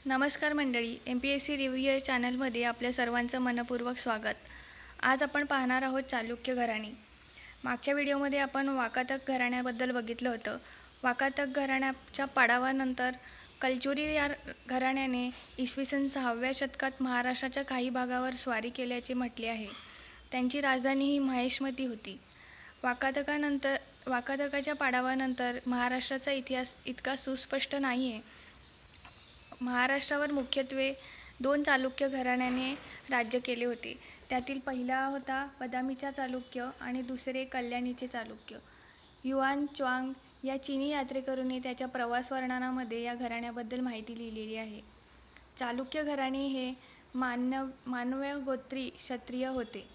नमस्कार मंडळी, MPSC review या चॅनलमध्ये आपल्या सर्वांचं मनपूर्वक स्वागत. आज आपण पाहणार आहोत चालुक्य घराणे. मागच्या व्हिडिओमध्ये आपण वाकाटक घराण्याबद्दल बघितलं होतं. वाकाटक घराण्याच्या पाडावानंतर कलचुरी या घराण्याने इसवी सन 6व्या शतकात महाराष्ट्राच्या काही भागावर स्वारी केल्याचे म्हटले आहे. त्यांची राजधानी ही महेशमती होती. वाकाटकाच्या पाडावानंतर महाराष्ट्राचा इतिहास इतका सुस्पष्ट नाही आहे. महाराष्ट्रावर मुख्यत्वे 2 चालुक्य घराण्याने राज्य केले होते. त्यातील पहिला होता बदामीचा चालुक्य आणि दुसरे कल्याणीचे चालुक्य. युआन च्वांग या चीनी यात्रेकरूने त्याच्या प्रवास वर्णनामध्ये या घराण्याबद्दल माहिती लिहिलेली आहे. चालुक्य घराणे हे मानव गोत्री क्षत्रिय होते.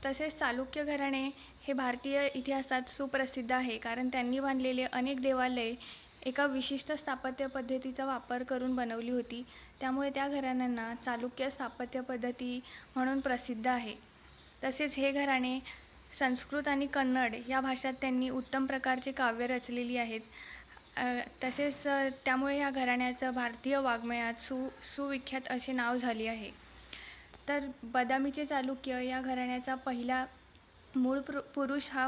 तसेच चालुक्य घराणे हे भारतीय इतिहासात सुप्रसिद्ध आहे, कारण त्यांनी बांधलेले अनेक देवालये एका विशिष्ट स्थापत्य पद्धतीचा वापर करून बनवली होती. त्यामुळे त्या घराण्यांना चालुक्य स्थापत्य पद्धती म्हणून प्रसिद्ध आहे. तसेच हे घराणे संस्कृत आणि कन्नड या भाषात त्यांनी उत्तम प्रकारचे काव्य रचलेली आहेत. तसेच त्यामुळे या घराण्याचं भारतीय वाङ्मयात सुविख्यात असे नाव झाले आहे. तर बदामीचे चालुक्य या घराण्याचा पहिला मूळ पुरुष हा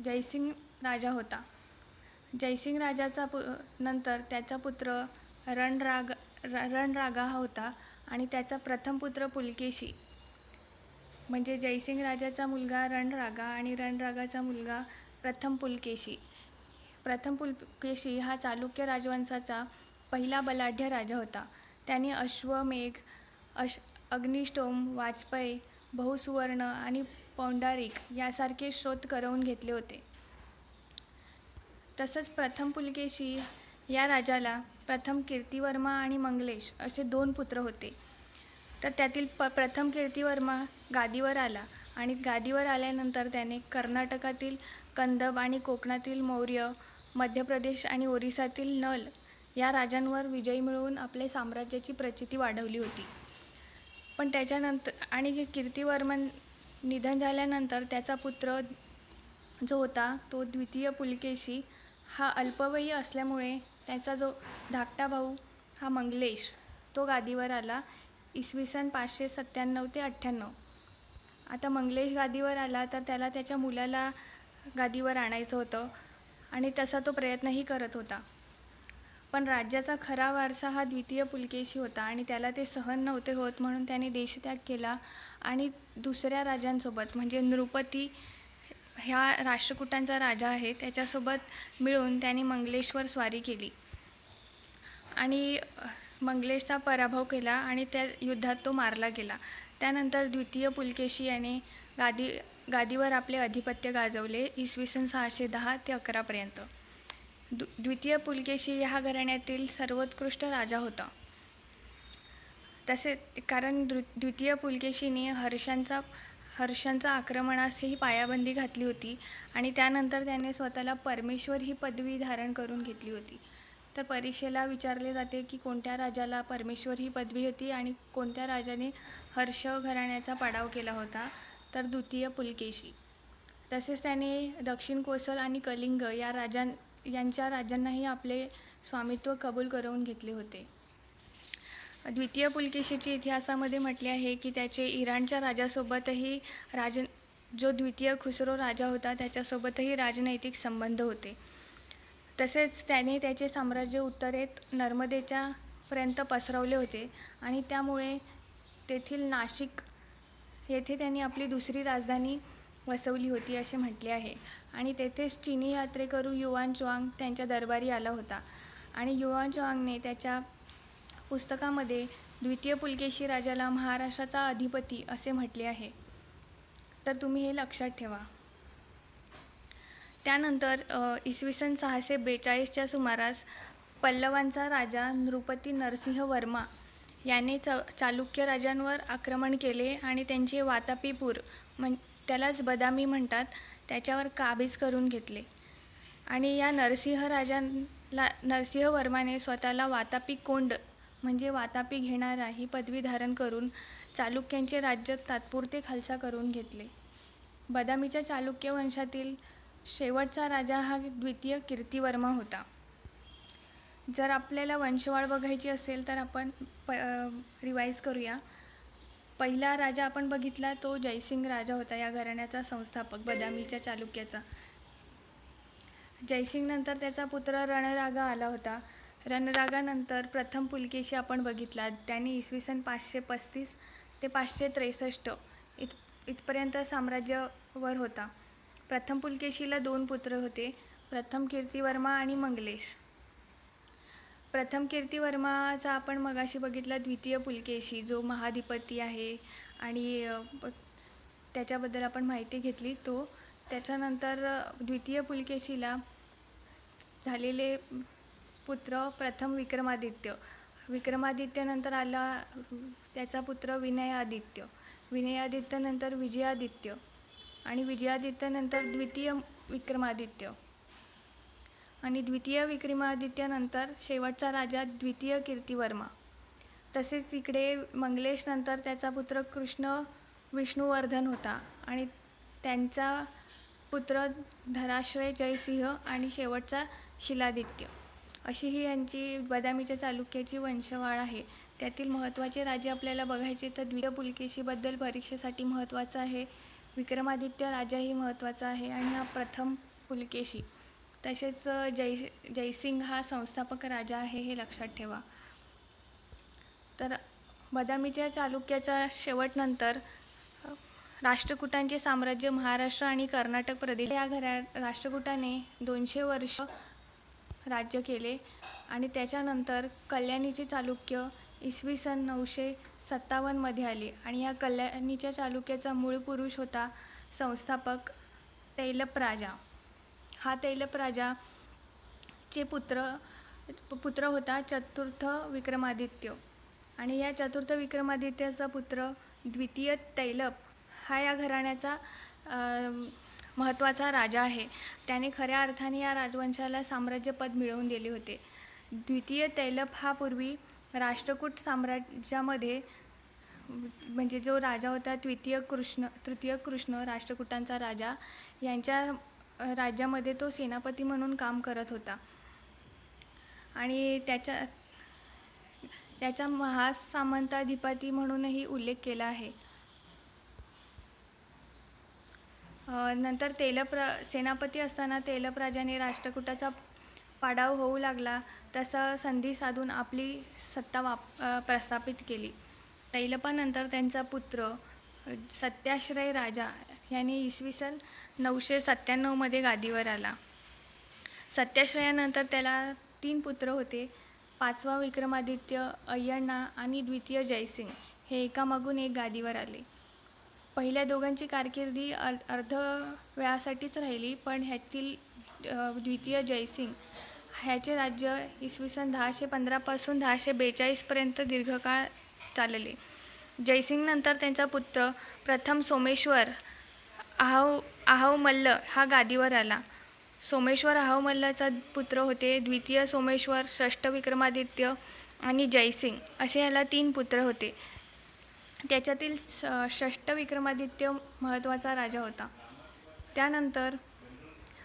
जयसिंग राजा होता. जयसिंग राजाचा नंतर त्याचा पुत्र रणरागा हा होता आणि त्याचा प्रथम पुत्र पुलकेशी. म्हणजे जयसिंग राजाचा मुलगा रणरागा आणि रणरागाचा मुलगा प्रथम पुलकेशी. प्रथम पुलकेशी हा चालुक्य राजवंशाचा पहिला बलाढ्य राजा होता. त्याने अश्वमेघ, अग्निष्टोम, वाजपेय, बहुसुवर्ण आणि पौंडारिक यासारखे स्रोत करवून घेतले होते. तसंच प्रथम पुलकेशी या राजाला प्रथम कीर्तिवर्मा आणि मंगलेश असे 2 पुत्र होते. तर त्यातील प्रथम कीर्तिवर्मा गादीवर आला आणि गादीवर आल्यानंतर त्याने कर्नाटकातील कंदब आणि कोकणातील मौर्य, मध्य प्रदेश आणि ओरिसातील नल या राजांवर विजय मिळवून आपल्या साम्राज्याची प्रचिती वाढवली होती. पण त्याच्यानंतर आणि कीर्तिवर्मन निधन झाल्यानंतर त्याचा पुत्र जो होता तो द्वितीय पुलकेशी हा अल्पवयी असल्यामुळे त्याचा जो धाकटा भाऊ हा मंगलेश तो गादीवर आला इसवी सन 597 ते 98. आता मंगलेश गादीवर आला तर त्याला त्याच्या मुलाला गादीवर आणायचं होतं आणि तसा तो प्रयत्नही करत होता. पण राज्याचा खरा वारसा हा द्वितीय पुलकेशी होता आणि त्याला ते सहन नव्हते होत, म्हणून त्याने देशत्याग केला आणि दुसऱ्या राजांसोबत म्हणजे नृपती ह्या राष्ट्रकूटांचा राजा आहे त्याच्यासोबत मिळून त्याने मंगलेशवर स्वारी केली आणि मंगलेशचा पराभव केला आणि त्या युद्धात तो मारला गेला. त्यानंतर द्वितीय पुलकेशी याने गादीवर आपले अधिपत्य गाजवले इसवी सन 610 ते 11 पर्यंत. द्वितीय पुलकेशी ह्या घराण्यातील सर्वोत्कृष्ट राजा होता. तसेच कारण द्वितीय पुलकेशीने हर्षांचा आक्रमणासही पायाबंदी घातली होती आणि त्यानंतर त्याने स्वतःला परमेश्वर ही पदवी धारण करून घेतली होती. तर परीक्षेला विचारले जाते की कोणत्या राजाला परमेश्वर ही पदवी होती आणि कोणत्या राजाने हर्ष घराण्याचा पाडाव केला होता, तर द्वितीय पुलकेशी. तसेच त्याने दक्षिण कोसल आणि कलिंग यांच्या राजांनाही आपले स्वामित्व कबूल करवून घेतले होते. द्वितीय पुलकेशीच्या इतिहासामध्ये म्हटले आहे की त्याचे इराणच्या राजासोबतही जो द्वितीय खुसरो राजा होता त्याच्यासोबतही राजनैतिक संबंध होते. तसेच त्याने त्याचे साम्राज्य उत्तरेत नर्मदेच्या पर्यंत पसरवले होते आणि त्यामुळे तेथील नाशिक येथे त्यांनी आपली दुसरी राजधानी वसवली होती असे म्हटले आहे. आणि तेथेच चीनी यात्रेकरू युआन च्वांग त्यांच्या दरबारी आला होता आणि युआन च्वांगने त्याच्या पुस्तकामध्ये द्वितीय पुलकेशी राजाला महाराष्ट्राचा अधिपती असे म्हटले आहे. तर तुम्ही हे लक्षात ठेवा. त्यानंतर इसवी सन 642च्या सुमारास पल्लवांचा राजा नृपती नरसिंह वर्मा याने चालुक्य राजांवर आक्रमण केले आणि त्यांचे वातापीपूर त्यालाच बदामी म्हणतात त्याच्यावर काबीज करून घेतले. आणि या नरसिंह वर्माने स्वतःला वातापी कोंड म्हणजे वातापी घेणारा ही पदवी धारण करून चालुक्यांचे राज्य तात्पुरते खालसा करून घेतले. बदामीच्या चालुक्य वंशातील शेवटचा राजा हा द्वितीय कीर्तिवर्मा होता. जर आपल्याला वंशवाळ बघायची असेल तर आपण रिवाईज करूया. पहिला राजा आपण बघितला तो जयसिंग राजा होता, या घराण्याचा संस्थापक, बदामीच्या चालुक्याचा. जयसिंग नंतर त्याचा पुत्र रणरागा आला होता. रणरागानंतर प्रथम पुलकेशी आपण बघितला. त्यांनी इसवी सन 535 ते 563 इथपर्यंत साम्राज्यावर होता. प्रथम पुलकेशीला 2 पुत्र होते, प्रथम कीर्तिवर्मा आणि मंगलेश. प्रथम कीर्तिवर्माचा आपण मगाशी बघितला द्वितीय पुलकेशी, जो महाधिपती आहे आणि त्याच्याबद्दल आपण माहिती घेतली तो. त्याच्यानंतर द्वितीय पुलकेशीला झालेले पुत्र प्रथम विक्रमादित्य. विक्रमादित्यनंतर आला त्याचा पुत्र विनयादित्य. विनयादित्यनंतर विजयादित्य आणि विजयादित्यनंतर द्वितीय विक्रमादित्य. आणि द्वितीय विक्रमादित्यनंतर शेवटचा राजा द्वितीय कीर्तिवर्मा. तसेच इकडे मंगलेश नंतर त्याचा पुत्र कृष्ण विष्णुवर्धन होता आणि त्यांचा पुत्र धराश्रय जयसिंह आणि शेवटचा शिलादित्य. अशी ही यांची बदामीच्या चालुक्याची वंशवाळ आहे. त्यातील महत्त्वाचे राजे आपल्याला बघायचे तर द्वितीय पुलकेशीबद्दल परीक्षेसाठी महत्त्वाचं आहे. विक्रमादित्य राजाही महत्त्वाचा आहे आणि हा प्रथम पुलकेशी. तसेच जयसिंग हा संस्थापक राजा आहे, हे लक्षात ठेवा. तर बदामीच्या चालुक्याच्या शेवटनंतर राष्ट्रकूटांचे साम्राज्य महाराष्ट्र आणि कर्नाटक प्रदेश या राष्ट्रकूटाने 200 वर्ष राज्य केले आणि त्याच्यानंतर कल्याणीचे चालुक्य इसवी सन 957 आले आणि या कल्याणीच्या चालुक्याचा मूळ पुरुष होता संस्थापक तैलप राजा. हा तैलप राजाचे पुत्र होता चतुर्थ विक्रमादित्य आणि या चतुर्थ विक्रमादित्याचा पुत्र द्वितीय तैलप हा या घराण्याचा महत्त्वाचा राजा आहे. त्याने खऱ्या अर्थाने या राजवंशाला साम्राज्यपद मिळवून दिले होते. द्वितीय तैलप हा पूर्वी राष्ट्रकूट साम्राज्यामध्ये म्हणजे जो राजा होता तृतीय कृष्ण राष्ट्रकूटांचा राजा, यांच्या राज्यामध्ये तो सेनापती म्हणून काम करत होता आणि त्याचा महासामंताधिपती म्हणूनही उल्लेख केला आहे. नंतर सेनापती असताना तैलप राजाने राष्ट्रकूटाचा पाडाव होऊ लागला तसा संधी साधून आपली सत्ता प्रस्थापित केली. तैलपानंतर त्यांचा पुत्र सत्याश्रय राजा याने इसवी सन 997 गादीवर आला. सत्याश्रयानंतर त्याला 3 पुत्र होते. 5वा विक्रमादित्य, अय्यण्णा आणि द्वितीय जयसिंग हे एकामागून एक गादीवर आले. पहिल्या दोघांची कारकिर्दी अर्ध वेळासाठीच राहिली, पण ह्यातील द्वितीय जयसिंग ह्याचे राज्य इसवी सन 1015 पासून 1042 दीर्घकाळ चालले. जयसिंगनंतर त्यांचा पुत्र प्रथम सोमेश्वर आहोमल्ल हा गादीवर आला. सोमेश्वर आहोमल्लाचा पुत्र होते द्वितीय सोमेश्वर, षष्ठ विक्रमादित्य आणि जयसिंग असे याला 3 पुत्र होते. त्याच्यातील षष्ठ विक्रमादित्य महत्त्वाचा राजा होता. त्यानंतर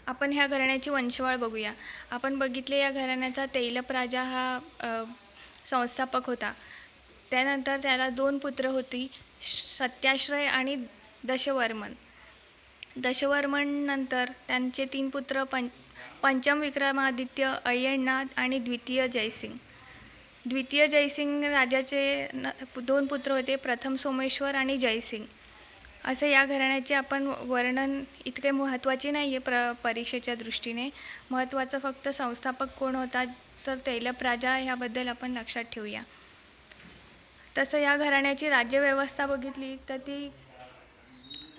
आपण ह्या घराण्याची वंशवाळ बघूया. आपण बघितले या घराण्याचा तैलप राजा हा संस्थापक होता. त्यानंतर त्याला 2 पुत्र होती, सत्याश्रय आणि दशवर्मन. दशवर्मन नंतर त्यांचे 3 पुत्र पंचम विक्रमादित्य, अय्यण्णा आणि द्वितीय जयसिंग. द्वितीय जयसिंग राजाचे 2 पुत्र होते, प्रथम सोमेश्वर आणि जयसिंग. असे या घराण्याचे आपण वर्णन इतके महत्त्वाचे नाही आहे परीक्षेच्या दृष्टीने. महत्त्वाचं फक्त संस्थापक कोण होता तर तैलप राजा, ह्याबद्दल आपण लक्षात ठेवूया. तसं या घराण्याची राज्यव्यवस्था बघितली तर ती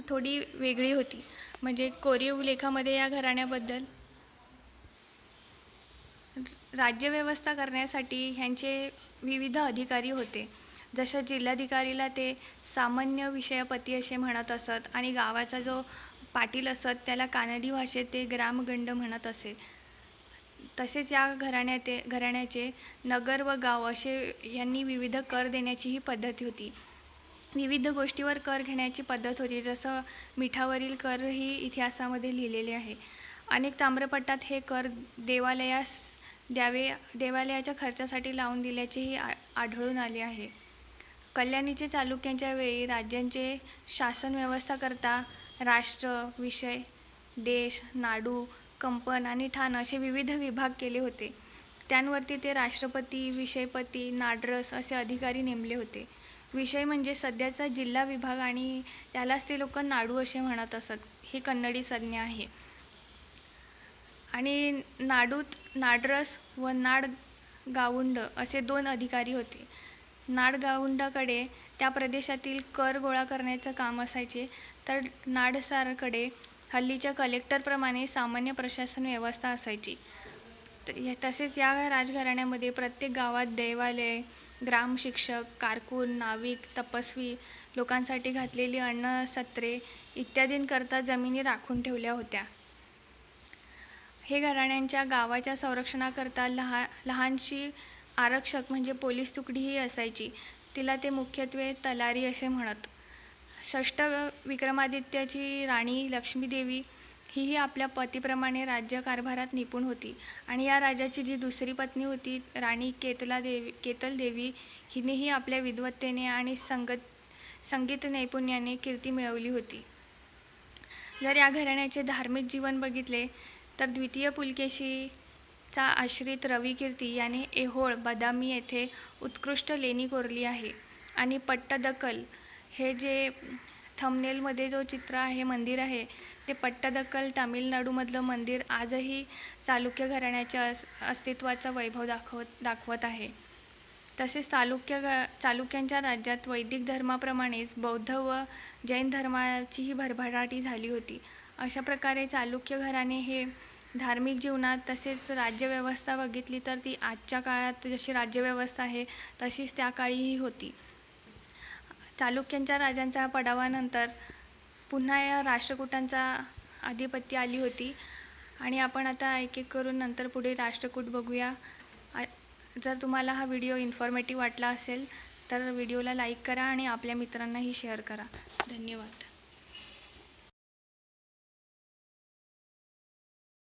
थोडी वेगळी होती. म्हणजे कोरीव लेखामध्ये या घराण्याबद्दल राज्यव्यवस्था करण्यासाठी ह्यांचे विविध अधिकारी होते. जसं जिल्हाधिकारीला ते सामान्य विषयपती असे म्हणत असत आणि गावाचा जो पाटील असत त्याला कानडी भाषेत ते ग्रामगंड म्हणत असे. तसेच या घराण्याचे नगर व गाव असे यांनी विविध कर देण्याचीही पद्धत होती. विविध गोष्टीवर कर घेण्याची पद्धत होती. जसं मिठावरील करही इतिहासामध्ये लिहिलेले आहे. अनेक ताम्रपटात हे कर देवालयास देवालयाच्या खर्चासाठी लावून दिल्याचेही आढळून आले आहे. कल्याणीचे चालुक्यांच्या वेळी राज्यांचे शासन व्यवस्था करता राष्ट्र, विषय, देश, नाडू, कंपन आणि ठाण असे विविध विभाग केले होते. त्यांवरती ते राष्ट्रपती, विषयपती, नाडरस असे अधिकारी नेमले होते. विषय म्हणजे सध्याचा जिल्हा विभाग आणि यालाच ते लोक नाडू असे म्हणत असत. ही कन्नडी संज्ञा आहे. आणि नाडूत नाडरस व नाडगावुंड असे 2 अधिकारी होते. नाडगावुंडाकडे त्या प्रदेशातील कर गोळा करण्याचं काम असायचे, तर नाडसारकडे हल्लीच्या कलेक्टरप्रमाणे सामान्य प्रशासन व्यवस्था असायची. तसेच या राजघराण्यामध्ये प्रत्येक गावात देवालय, ग्रामशिक्षक, कारकून, नाविक, तपस्वी, लोकांसाठी घातलेली अन्नसत्रे इत्यादींकरता जमिनी राखून ठेवल्या होत्या. हे घराण्यांच्या गावाच्या संरक्षणाकरता लहानशी आरक्षक म्हणजे पोलीस तुकडीही असायची. तिला ते मुख्यत्वे तलारी असे म्हणत. षष्ठ विक्रमादित्याची राणी लक्ष्मीदेवी हीही आपल्या पतीप्रमाणे राज्यकारभारात निपुण होती आणि या राजाची जी दुसरी पत्नी होती राणी केतलदेवी हिनेही आपल्या विद्वत्तेने आणि संगीत नैपुण्याने कीर्ती मिळवली होती. जर या घराण्याचे धार्मिक जीवन बघितले तर द्वितीय पुलकेशीचा आश्रित रविकीर्ती याने ऐहोळ, बदामी येथे उत्कृष्ट लेणी कोरली आहे. आणि पट्टदकल हे जे थंबनेलमध्ये जो चित्र आहे, मंदिर आहे, ते पट्टदकल तामिळनाडूमधलं मंदिर आजही चालुक्य घराण्याच्या अस्तित्वाचा वैभव दाखवत आहे. तसेच चालुक्यांच्या राज्यात वैदिक धर्माप्रमाणेच बौद्ध व जैन धर्माचीही भरभराटी झाली होती. अशा प्रकारे चालुक्य घराणे हे धार्मिक जीवनात तसेच राज्यव्यवस्था बघितली तर ती आजच्या काळात जशी राज्यव्यवस्था आहे तशीच त्या काळीही होती. चालुक्यांच्या राजांच्या पडावानंतर पुन्हा या राष्ट्रकूटांचा आधिपत्य आली होती आणि आपण आता एक एक करून नंतर पुढे राष्ट्रकूट बघूया. जर तुम्हाला हा व्हिडिओ इन्फॉर्मेटिव्ह वाटला असेल तर व्हिडिओला लाईक करा आणि आपल्या मित्रांनाही शेअर करा. धन्यवाद.